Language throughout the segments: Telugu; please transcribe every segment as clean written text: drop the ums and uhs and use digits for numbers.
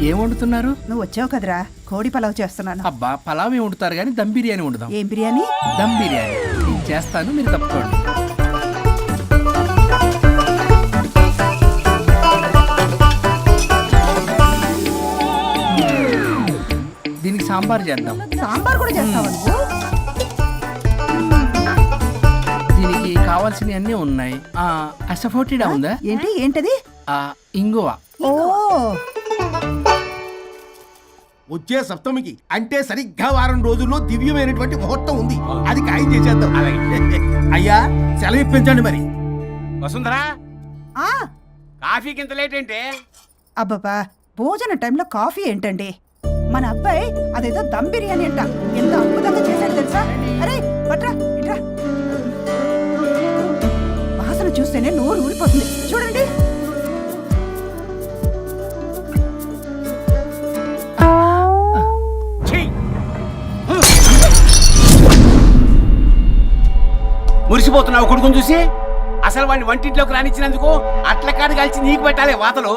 ఏం వండుతున్నారు? నువ్వు వచ్చావు కదరా, కోడి పలావ్ చేస్తున్నాను. అబ్బా, పలావ్ వండుతారు కానీ దమ్ బిర్యానీ వండుదాం. ఏం బిర్యానీ? దమ్ బిర్యానీ. నేను చేస్తాను, మీరు తప్పుకోండి. దీనికి సాంబార్ చేద్దాం. సాంబార్ కూడా చేస్తావా నువ్వు? దీనికి కావాల్సినవి అన్నీ ఉన్నాయి. అసఫోటిడా ఉందా? ఏంటది? ఇంగువ. ఓ, వచ్చే సప్తమికి అంటే సరిగ్గా వారం రోజుల్లో దివ్యమైనటువంటి ముహూర్తం ఉంది. అది ఖాయం చేసేద్దాం. అయ్యా, సెలవు ఇప్పించండి మరి. వసుంధరా, ఆ కాఫీకి ఇంత లేట్ ఏంటి? అబ్బబ్బా, భోజన టైంలో కాఫీ ఏంటండి? మన అబ్బాయి అదేదో దమ్ బిర్యానీ అంట, ఎంత అద్భుతంగా చేశాడు తెలుసా? అరే పట్రా ఇట్రా. వాసన చూస్తేనే నోరు ఊరిపోతుంది. చూడండి. మురిసిపోతున్నావు కొడుకుని చూసి? అసలు వాడిని వంటింట్లోకి రానిచ్చినందుకు అట్ల కాడు కలిసి నీకు పెట్టాలి వాతలు.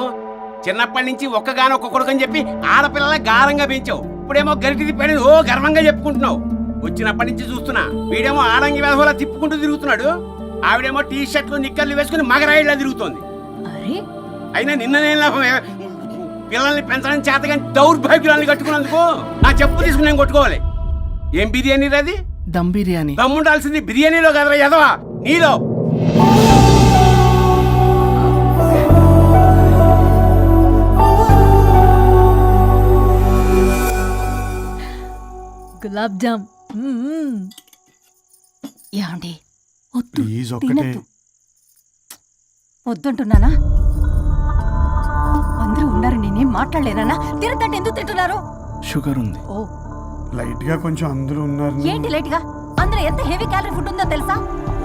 చిన్నప్పటి నుంచి ఒక్కగానొక్క కొడుకు అని చెప్పి ఆడపిల్లల గారంగా పెంచావు. ఇప్పుడేమో గరిటి తిప్పాడు, ఓ గర్వంగా చెప్పుకుంటున్నావు. వచ్చినప్పటి నుంచి చూస్తున్నా, వీడేమో ఆడంగి వేధంలా తిప్పుకుంటూ తిరుగుతున్నాడు. ఆవిడేమో టీ షర్ట్లు నిక్కర్లు వేసుకుని మగరాయిలా తిరుగుతోంది. అయినా నిన్ననే లాభం, పిల్లల్ని పెంచడం చేతగాని దౌర్భాగ్యాన్ని కట్టుకున్నందుకు నా చెప్పు తీసుకుని నేను కొట్టుకోవాలి. ఏం బిర్యానీ రాది? దమ్ బిర్యానీ. దమ్ముండాల్సింది బిర్యానీలో కదరా ఎదవా, నీలో. గులాబ్ జామ్. ఏమండి, వద్దు, తినద్దు. వద్దుంటున్నానా? అందరూ ఉన్నారు, నేనేం మాట్లాడలేనా? తినదంటే ఎందుకు తింటున్నారు? షుగర్ ఉంది. ఓ, లైట్ గా కొంచెం అందరూ ఉన్నారు. ఏంటి లైట్ గా? అందులో ఎంత హెవీ క్యాలరీ ఫుడ్ ఉందో తెలుసా?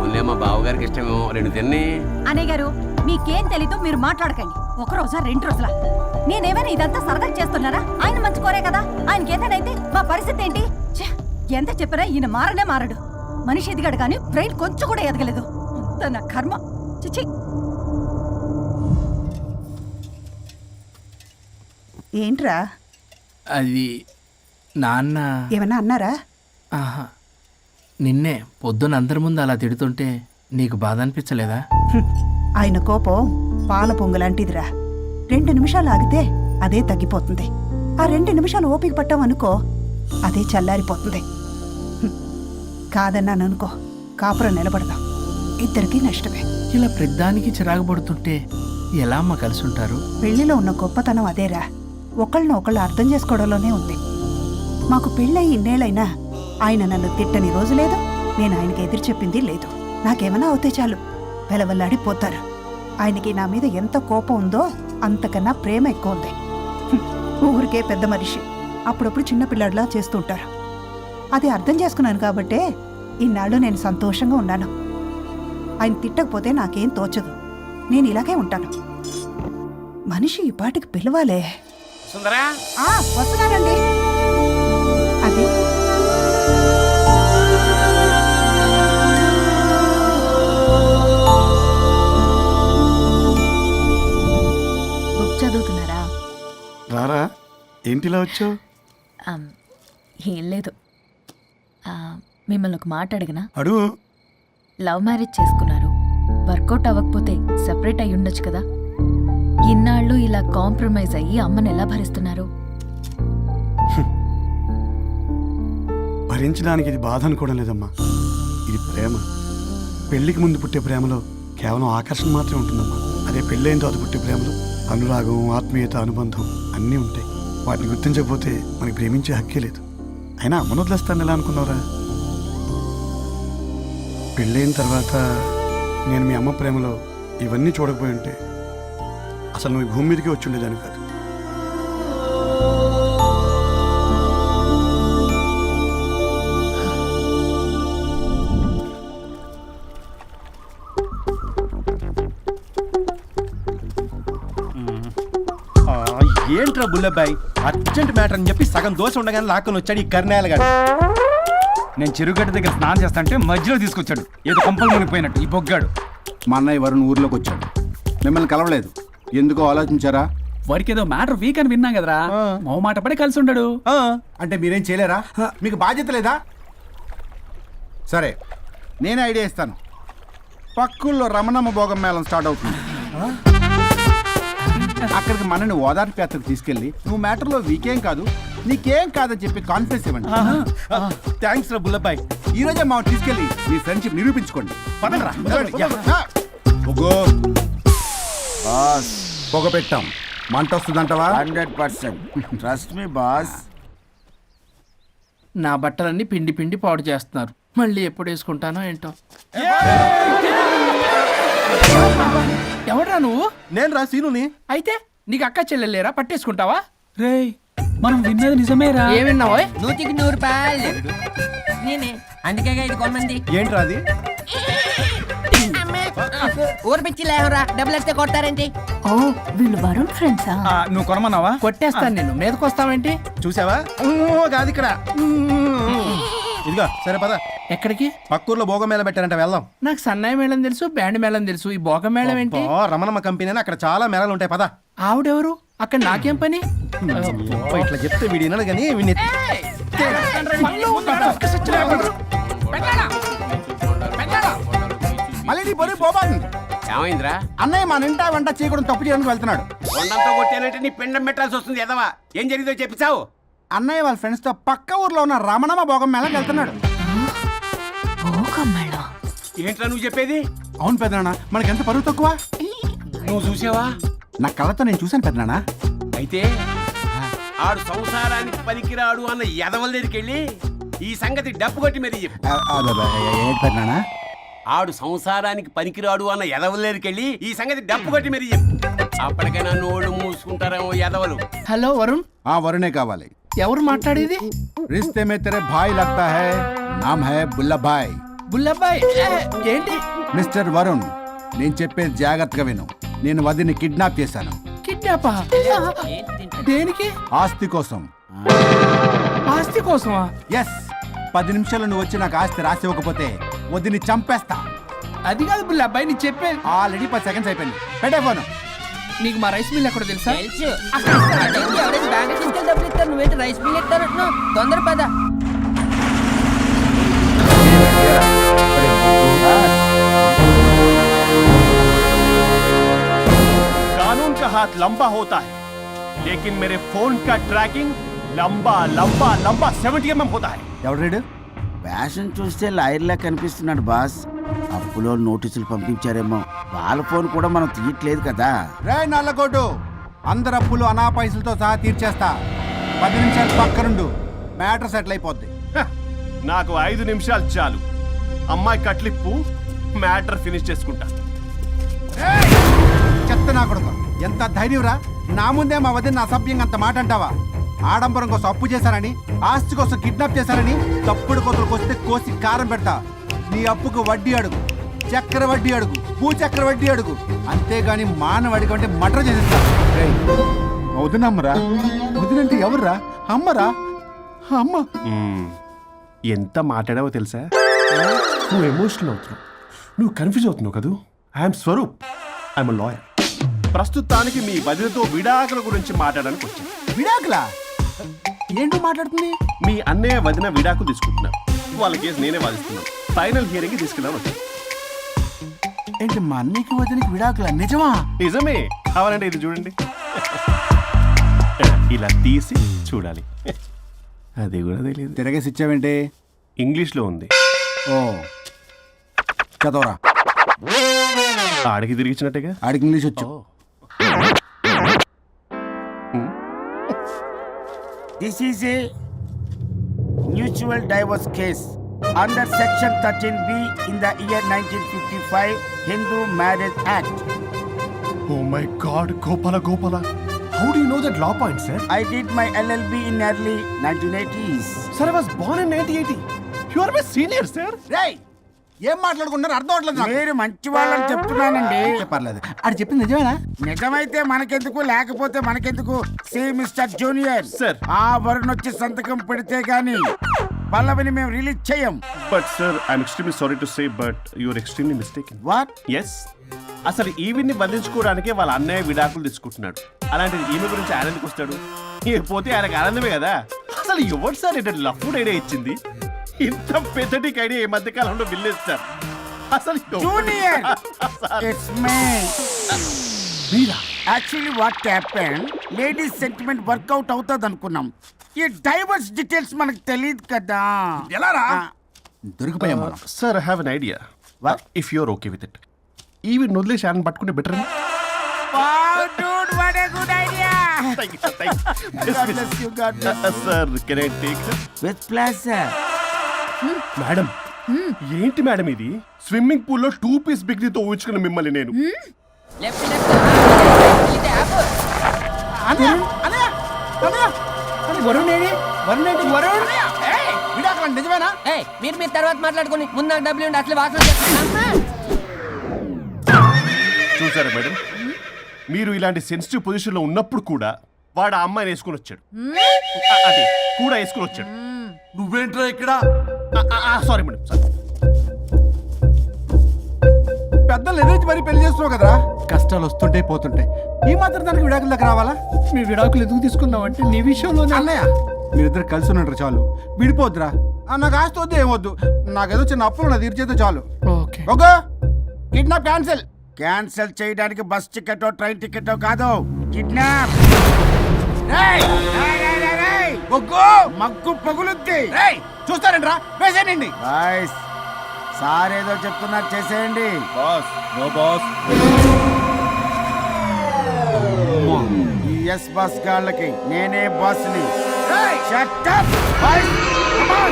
ఓన్లీ మా బావగారికి ఇష్టమేమో, 2 తిన్ని. అనే గారు, మీకేం తెలీదు, మీరు మాట్లాడకండి. ఒక రోజా 2 రోజులా? నేనేమైనా ఇదంతా సరదా చేస్తున్నారా? ఆయన మంచి కోరే కదా. ఆయనకి ఏదైతే మా పరిస్థితి ఏంటి? ఎంత చెప్పినా ఈయన మారనే మారడు. మనిషి ఎదిగాడు కానీ బ్రెయిన్ కొంచెం కూడా ఎదగలేదు. అంత నా కర్మ. చిచి. ఏంట్రా? అది నాన్న ఏమన్నా అన్నారా? ఆహా, నిన్నే పొద్దున అందరి ముందు అలా తిడుతుంటే నీకు బాధ అనిపించలేదా? ఆయన కోపం పాల పొంగులాంటిదిరా. 2 నిమిషాలు ఆగితే అదే తగ్గిపోతుంది. ఆ 2 నిమిషాలు ఓపిక పట్టామనుకో, అదే చల్లారిపోతుంది. కాదన్నాననుకో, కాపురం నిలబడదాం. ఇద్దరికీ నష్టమే. ఇలా ప్రతిదానికి చిరాకు పడుతుంటే ఎలా అమ్మ కలిసి ఉంటారు? పెళ్లిలో ఉన్న గొప్పతనం అదేరా, ఒకళ్ళని ఒకళ్ళు అర్థం చేసుకోవడంలోనే ఉంది. మాకు పెళ్ళయి ఇన్నేళ్ళైనా ఆయన నన్ను తిట్టని రోజు లేదు, నేను ఆయనకి ఎదురు చెప్పింది లేదు. నాకేమైనా అవుతే చాలు వెలవల్లాడిపోతారు. ఆయనకి నా మీద ఎంత కోపం ఉందో అంతకన్నా ప్రేమ ఎక్కువ ఉంది. ఊరికే పెద్ద మనిషి, అప్పుడప్పుడు చిన్నపిల్లాడిలా చేస్తుంటారు. అది అర్థం చేసుకున్నాను కాబట్టే ఇన్నాళ్ళు నేను సంతోషంగా ఉన్నాను. ఆయన తిట్టకపోతే నాకేం తోచదు. నేను ఇలాగే ఉంటాను. మనిషి ఈ పాటికి పిలవాలే. సుందరా, వస్తున్నానండి. అది బుక్ చదువుతున్నారా? రారా, ఏంటిలా వచ్చావు? ఏం లేదు, మిమ్మల్ని ఒక మాట అడిగినా? అడుగు. లవ్ మ్యారేజ్ చేసుకున్నారు, వర్కౌట్ అవ్వకపోతే సెపరేట్ అయ్యి ఉండొచ్చు కదా. ఇన్నాళ్ళు ఇలా కాంప్రమైజ్ అయ్యి అమ్మని ఎలా భరిస్తున్నారు? భరించడానికి ఇది బాధ అనుకోవడం లేదమ్మా, ఇది ప్రేమ. పెళ్లికి ముందు పుట్టే ప్రేమలో కేవలం ఆకర్షణ మాత్రమే ఉంటుందమ్మా. అదే పెళ్ళైన తర్వాత పుట్టే ప్రేమలో అనురాగం, ఆత్మీయత, అనుబంధం అన్నీ ఉంటాయి. వాటిని గుర్తించకపోతే మనకి ప్రేమించే హక్కే లేదు. అయినా అమ్మను వదిలేస్తాను ఎలా అనుకున్నావురా? పెళ్ళైన తర్వాత నేను మీ అమ్మ ప్రేమలో ఇవన్నీ చూడకపోయి ఉంటే అసలు నువ్వు భూమి మీదకి వచ్చి ఉండేదాన్ని కాదు. ఏంట్రా బుల్లబ్బాయ్, అర్జెంట్ మ్యాటర్ అని చెప్పి సగం దోశ ఉండగానే లాక్కొని వచ్చాడు ఈ కర్ణాల గారు. నేను చెరుగడ్డ దగ్గర స్నానం చేస్తాంటే మధ్యలో తీసుకొచ్చాడు, ఏదో కొంపలు మునిగిపోయినట్టు ఈ బొగ్గాడు. మా అన్నయ్య వరుణ్ ఊర్లోకి వచ్చాడు, మిమ్మల్ని కలవలేదు. ఎందుకో ఆలోచించారా? వాడికి ఏదో మ్యాటర్ వీక్ అని విన్నాం కదరా మో మాట పడి కలిసి ఉండడు. అంటే మీరేం చేయలేరా? మీకు బాధ్యత లేదా? సరే, నేనే ఐడియా ఇస్తాను. పక్కుల్లో రమణమ్మ భోగం మేళం స్టార్ట్ అవుతుంది. అక్కడికి మనని ఓదార్పు యాత్రకు తీసుకెళ్ళి నువ్వు మ్యాటర్లో వీకేం కాదు, నీకేం కాదని చెప్పి కాన్ఫిడెన్స్ ఇవ్వండి. థ్యాంక్స్ రా బుల్లబ్బాయ్. ఈ రోజే మా తీసుకెళ్ళి మీ ఫ్రెండ్షిప్ నిరూపించుకోండి. పదండ్రా. పొగ పెట్టాం, మంట వస్తుందంటవా? 100% ట్రస్ట్ మీ బాస్. నా బట్టలన్నీ పిండి పిండి పాడు చేస్తున్నారు. మళ్ళీ ఎప్పుడు వేసుకుంటానో ఏంటో. ఎవడ్రా నువ్వు? నేను రా సీనుని. అయితే నీకు అక్క చెల్లెలేరా? పట్టేసుకుంటావా? రేయ్ మనం విన్నది నిజమేరా? ఏ విన్నావో? 100 రూపాయలు నేనే, అందుకే ఇది కొమ్మంది. ఏంట్రా అది? ఊరు పిచ్చి లేవరా, డబ్బులు వస్తే కొడతారేంటి? ఓ వీళ్ళు వరుణ్ ఫ్రెండ్సా? నువ్వు కొనమన్నావా? కొట్టేస్తాను నిన్ను. మీదకొస్తావేంటి? చూసావా? కాదు ఇక్కడ. ఇదిగో సరే పద. ఎక్కడికి? పక్కూర్లో భోగం మేళ పెట్టారంట, వెళ్దాం. నాకు సన్నాయి మేళం తెలుసు, బ్యాండ్ మేళం తెలుసు. ఈ భోగం మేళం ఏంటి? రమణమ్మ కంపెనీ అని అక్కడ చాలా మేళాలు ఉంటాయి, పద. ఆవిడెవరు? అక్కడ నాకేం పని? ఇట్లా చెప్తే వీడి వినడు కానీ వీడిని మళ్ళీ నీ పొరుగు పోబాతుంది. ఏమైందిరా? అన్నయ్య మన ఇంటా వెంట చేయకూడదు తప్పు చేయడానికి వెళ్తున్నాడు. కొండంతో కొట్టానంటే నీ పిండం పెట్టాల్సి వస్తుంది ఎదవా. ఏం జరిగిందో చెప్పిచావు. అన్నయ్య వాళ్ళ ఫ్రెండ్స్ తో పక్క ఊర్లో ఉన్న రమణమ్మ భోగం మేళకి వెళ్తున్నాడు. ఏంట్రా నువ్వు చెప్పేది? అవును పెద్దనాన్న, మనకి ఎంత పరువు తక్కువ. నువ్వు చూసావా? నా కళ్ళతో నేను చూశాను పెద్దనాన్న. అయితే ఆడు సంసారానికి పనికిరాడు అన్న ఎదవల దగ్గరికి వెళ్ళి ఈ సంగతి డప్పు కొట్టి మరీ చెప్పు. ఏంటి పెద్దనాన్న? ఆడు సంసారానికి పనికిరాడు అన్న ఎదవల దగ్గరికి వెళ్ళి ఈ సంగతి డప్పు కొట్టి మరీ చెప్పు. అప్పటికైనా నోళ్ళు మూసుకుంటారేమో ఎదవలు. హలో వరుణ్. వరుణే కావాలి. ఎవరు మాట్లాడేది? रिश्ते में तेरे भाई लगता है, नाम है बुल्ला भाई. బుల్లబ్బాయ్. ఏంటి? మిస్టర్ వరుణ్, నేను చెప్పేది జాగ్రత్తగా విను. నేను వదిని కిడ్నాప్ చేశాను. కిడ్నాపా? దేనికి? ఆస్తి కోసం. ఆస్తి కోసమా? ఎస్. 10 నిమిషాలు నువ్వు వచ్చి నాకు ఆస్తి రాసి ఇవ్వకపోతే వదిని చంపేస్తా. అది కాదు బుల్లబ్బాయ్, నీ చెప్పేది. ఆల్రెడీ 10 సెకండ్స్ అయిపోయింది. పెట్టే ఫోను. నీకు మా రైస్ మిల్ ఎక్కడ తెలుసా? తెలుసు. ఎవరైనా బ్యాంక్ తీసుకెళ్ళి డబ్బులు ఇస్తారు, నువ్వేంటి రైస్ మిల్ ఇస్తారంటున్నావు? తొందర పద. कानून का हाथ लंबा होता है, लेकिन मेरे फोन का ट्रैकिंग लंबा लंबा लंबा 70 mm होता है. ఎవడు రీడు? ఫ్యాషన్ చూస్తే లాయర్లా కనిపిస్తున్నాడు బాస్. అప్పులో నోటీసులు పంపించారేమో, వాళ్ళ ఫోన్ కూడా మనం తీయట్లేదు కదా. రే నల్లకోటు, అందరు అప్పులు అనా పైసలతో సహా తీర్చేస్తా. 10 నిమిషాలు పక్కనుండు, మ్యాటర్ సెటిల్ అయిపోద్ది. నాకు 5 నిమిషాలు చాలు. అమ్మాయి కట్లిప్పు, మ్యాటర్ ఫినిష్ చేసుకుంటా. చెత్త నా కొడుకు, ఎంత ధైర్యంరా! నా ముందే మా వదిన అసభ్యంగా అంత మాట అంటావా? ఆడంబరం కోసం అప్పు చేశారని, ఆస్తి కోసం కిడ్నాప్ చేశారని తప్పుడు కొతులకు వస్తే కోసి కారం పెడతా. నీ అప్పుకు వడ్డీ అడుగు, చక్కెర వడ్డీ అడుగు, భూచక్ర వడ్డీ అడుగు, అంతేగాని మానవడికి అంటే మటర్ చేసేస్తా. వదినమ్మరా? వదినంటే ఎవర్రా? అమ్మరా? అమ్మ. ఎంత మాట్లాడావో తెలుసా? నువ్వు ఎమోషనల్ అవుతున్నావు, నువ్వు కన్ఫ్యూజ్ అవుతున్నావు కదూ. I'm Swaroop, I'm lawyer. ప్రస్తుతానికి మీ వదినతో విడాకుల గురించి మాట్లాడడానికి వచ్చాను. విడాకులా? ఏంటో మాట్లాడుతుంది? మీ అన్నయ్య వదిన విడాకులు తీసుకుంటున్నారు. వాళ్ళ కేసు నేనే వాదిస్తున్నాను. ఫైనల్ హియరింగ్ తీసుకెళ్ళాను వచ్చాను. ఏంటి మా అన్నయ్యకి వదినకి విడాకులా? నిజమా? నిజమే. కావాలంటే ఇది చూడండి. ఇలా తీసి చూడాలి. అది కూడా తెలియదు. తిరగేసి ఇచ్చావేంటి? ఇంగ్లీష్లో ఉంది. ఓ చదవరా. ఆడికి తిరిగిచ్చినట్టుగా. ఆడికి ఇంగ్లీష్ వచ్చు. This is a mutual divorce case under section 13B in the year 1955 Hindu Marriage Act. Oh my God, Gopala. How do you know that law point, sir? I did my LLB in early 1980s. Sir, I was born in 1980. You are my senior, sir. రేయ్, ఏం మాట్లాడుకుంటున్నారు అర్థం అవట్లేదు నాకు. మీరు మంచి వాళ్ళని చెప్తున్నానండి. పర్లేదు. ఆడు చెప్పింది నిజమేనా? నిజమైతే మనకెందుకు, లేకపోతే మనకెందుకు? See mister junior, Sir. ఆ వరుణ్ వచ్చి సంతకం పెడితే గాని పల్లవిని మేము రిలీజ్ చేయం. But sir, I'm extremely sorry to say, but you are extremely mistaken. What? Yes, అసలు ఈవిని బంధించుకోవడానికే వాళ్ళ అన్నయ్య విడాకులు తీసుకుంటున్నాడు. అలాంటిది ఈమె గురించి ఆయన ఎందుకు వస్తాడు? పోతే ఆయనకు ఆనందమే కదా. అసలు ఎవరు సార్ ఏంటంటే లఫ్డ్ ఐడియా ఇచ్చింది? ఇంత పెద్దటికి ఐడియా ఈ మధ్య కాలంలో విల్లేదు సార్. అసలు జూనియర్ సార్, ఇట్స్ మీ మీరా? Actually what happen, ladies sentiment work out అవుతుంది అనుకున్నాం. ఈ డైవర్స్ డీటెయిల్స్ మనకు తెలియదు కదా. ఎలా రా దొరికిపోయాం మనం. Sir I have an idea. If you're okay with it, ఈవిని వదిలేసి ఆయన పట్టుకుంటే better. Sir can I take with pleasure. Madam? ఏంటి మేడం ఇది? స్విమ్మింగ్ పూల్ లో 2 పీస్ బిగ్నీతో ఊహించుకున్న మిమ్మల్ని నేను. లెఫ్ట్ లెఫ్ట్ ఇది యాప్ విడాకులు నిజమేనా? ఏయ్ మీరు తర్వాత మాట్లాడుకొని ముందు నాకు డబ్బులు ఉండి అసలు వాసన చేస్తున్నా. చూసారా మేడం, మీరు ఇలాంటి సెన్సిటివ్ పొజిషన్ లో ఉన్నప్పుడు కూడా వాడు ఆ అమ్మాయిని వేసుకుని వచ్చాడు. అదే కూడా వేసుకుని వచ్చాడు. నువ్వేంట్రా ఇక్కడ? Sorry madam, sorry. పెద్దలు ఎదురు మరి పెళ్లి చేస్తున్నావు కదరా. కష్టాలు వస్తుంటే పోతుంటాయి, ఈ మాత్రం దానికి విడాకుల దగ్గర రావాలా? మీ విడాకులు ఎందుకు తీసుకున్నావు అంటే నీ విషయంలో అన్నయ్య మీరిద్దరు కలిసి ఉన్నట్టు చాలు, విడిపోద్దురా. నాకు ఆస్తి వద్దు ఏమొద్దు, నాకేదో చిన్న అప్పులు నా తీర్చేదో చాలు. Okay. Okay kidnap cancel. Cancel చేయడానికి బస్ టికెట్ ట్రైన్ టికెట్ కాదు, కిడ్నాప్. మగ్గు పగులుద్ది. చూస్తారంట్రా, వేసేయండి. బాయ్స్ సార్ ఏదో చెప్తున్నారు, చేసేయండి. ఈ ఎస్ బస్ గాళ్ళకి నేనే బాస్ ని. Shut up, boys. Come on.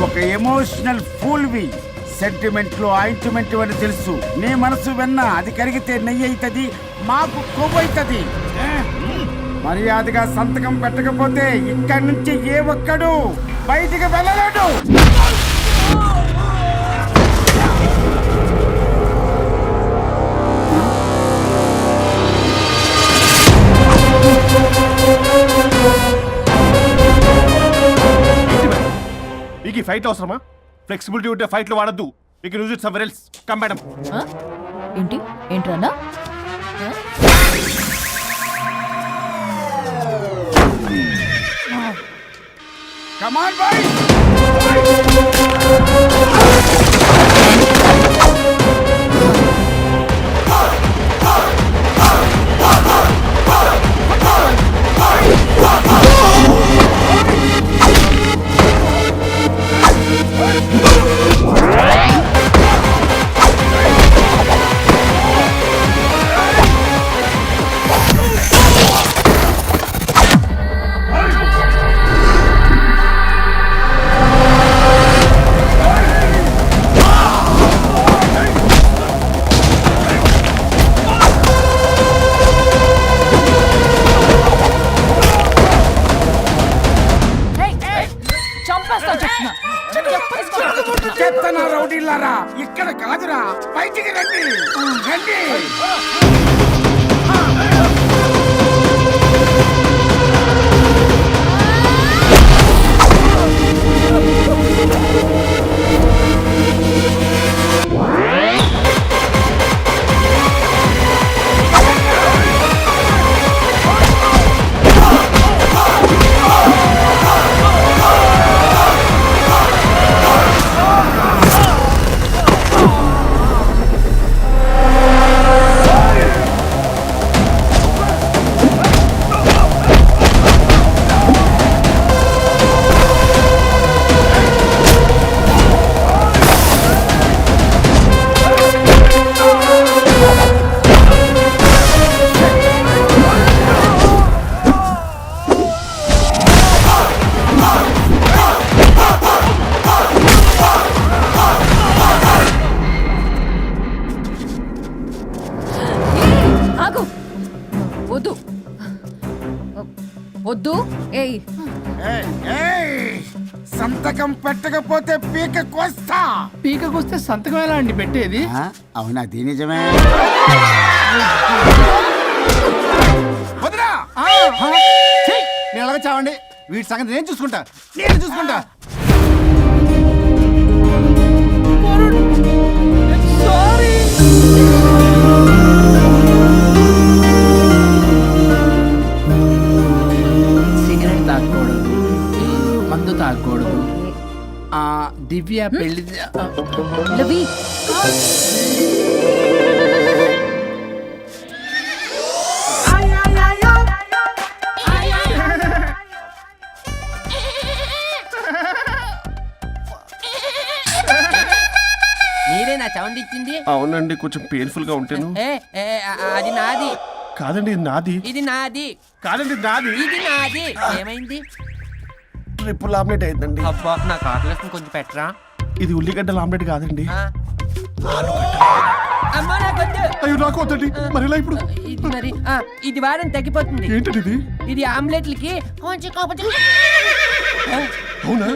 ఒక ఎమోషనల్ ఫూల్ వి. సెంటిమెంట్ లో ఆయింట్మెంట్ అని తెలుసు. నీ మనసు వెన్న, అది కరిగితే నెయ్యి అవుతుంది, మాకు కొవ్వు అవుతుంది. మర్యాదగా సంతకం పెట్టకపోతే ఇక్కడి నుంచి ఏ ఒక్కడు బయటికి వెళ్ళలేడు. మీకు ఈ ఫైట్ అవసరమా? ఫ్లెక్సిబిలిటీ ఉంటే ఫైట్ లో వాడద్దు. You can use it somewhere else. Come madam. ఏంటి ఏంట్రన్నా? Come on, boys. చెత్తనా రౌడీలారా, ఇక్కడ కాదురా, బయటికి రండి రండి. వద్దు. ఏయ్ సంతకం పెట్టకపోతే పీక కోస్తా. పీకకొస్తే సంతకం ఎలా అండి పెట్టేది? అవునా, అది నిజమే. వదినా నేను ఎలాగ చావండి, వీటి సంగతి నేను చూసుకుంటా. ఆ పెళ్లి రవి మీరే నా సౌండ్ ఇచ్చింది. అవునండి, కొంచెం పెయిన్ఫుల్ గా ఉంటాను. ఏ, ఏ, అది నాది. కాదండి, ఇది నాది. ఇది నాది. కాదండి, ఇది నాది. ఇది నాది. ఏమైంది? ట్రిపుల్ ఆమ్లెట్ అయిందండి. అబ్బా నాకు ఆకలిస్తుంది, కొంచెం పెట్టరా. ఇది ఉల్లిగడ్డల ఆమ్లెట్ కాదండి. ఆ. అమ్మా నాకొద్దు. అయ్యో, నాకు వద్దండి. మరి ఇలా ఇప్పుడు ఇది మరి ఇది వారం తగ్గిపోతుంది. ఏంటండి ఇది? ఇది ఆమ్లెట్లకి కొంచెం అవునా?